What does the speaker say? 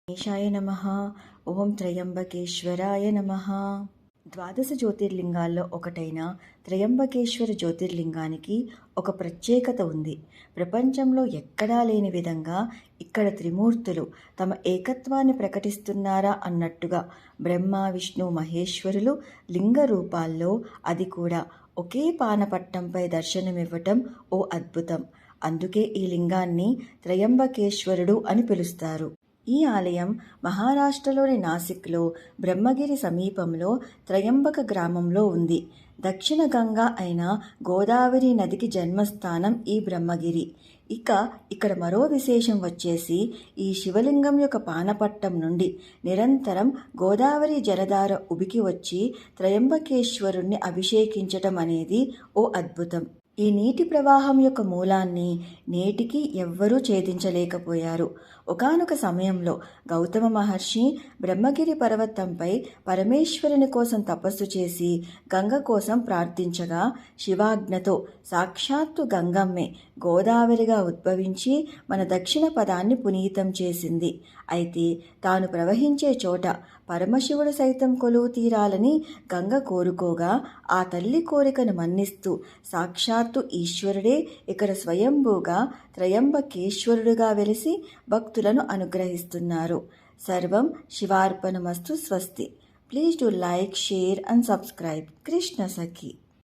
గణేశాయ నమః. ఓం త్రయంబకేశ్వరాయ నమః. ద్వాదశ జ్యోతిర్లింగాల్లో ఒకటైన త్రయంబకేశ్వర జ్యోతిర్లింగానికి ఒక ప్రత్యేకత ఉంది. ప్రపంచంలో ఎక్కడా లేని విధంగా ఇక్కడ త్రిమూర్తులు తమ ఏకత్వాన్ని ప్రకటిస్తున్నారా అన్నట్టుగా బ్రహ్మ, విష్ణు, మహేశ్వరులు లింగ రూపాల్లో, అది కూడా ఒకే పానపట్టంపై దర్శనమివ్వటం ఓ అద్భుతం. అందుకే ఈ లింగాన్ని త్రయంబకేశ్వరుడు అని పిలుస్తారు. ఈ ఆలయం మహారాష్ట్రలోని నాసిక్లో బ్రహ్మగిరి సమీపంలో త్రయంబక గ్రామంలో ఉంది. దక్షిణ గంగా అయిన గోదావరి నదికి జన్మస్థానం ఈ బ్రహ్మగిరి. ఇక్కడ మరో విశేషం వచ్చేసి, ఈ శివలింగం యొక్క పానపట్టం నుండి నిరంతరం గోదావరి జలధార ఉబికి వచ్చి త్రయంబకేశ్వరుణ్ణి అభిషేకించటం అనేది ఓ అద్భుతం. ఈ నీటి ప్రవాహం యొక్క మూలాన్ని నేటికి ఎవ్వరూ ఛేదించలేకపోయారు. ఒకానొక సమయంలో గౌతమ మహర్షి బ్రహ్మగిరి పర్వతంపై పరమేశ్వరుని కోసం తపస్సు చేసి గంగ కోసం ప్రార్థించగా, శివాజ్ఞతో సాక్షాత్తు గంగమ్మే గోదావరిగా ఉద్భవించి మన దక్షిణ పదాన్ని పునీతం చేసింది. అయితే తాను ప్రవహించే చోట పరమశివుడు సైతం కొలువు తీరాలని గంగ కోరుకోగా, ఆ తల్లి కోరికను మన్నిస్తూ సాక్షాత్తు ఈశ్వరుడే ఇక్కడ స్వయంభూగా త్రయంబకేశ్వరుడుగా వెలిసి భక్తులను అనుగ్రహిస్తున్నారు. సర్వం శివార్పణమస్తు. స్వస్తి. Please do like, share and subscribe. Krishna Sakhi.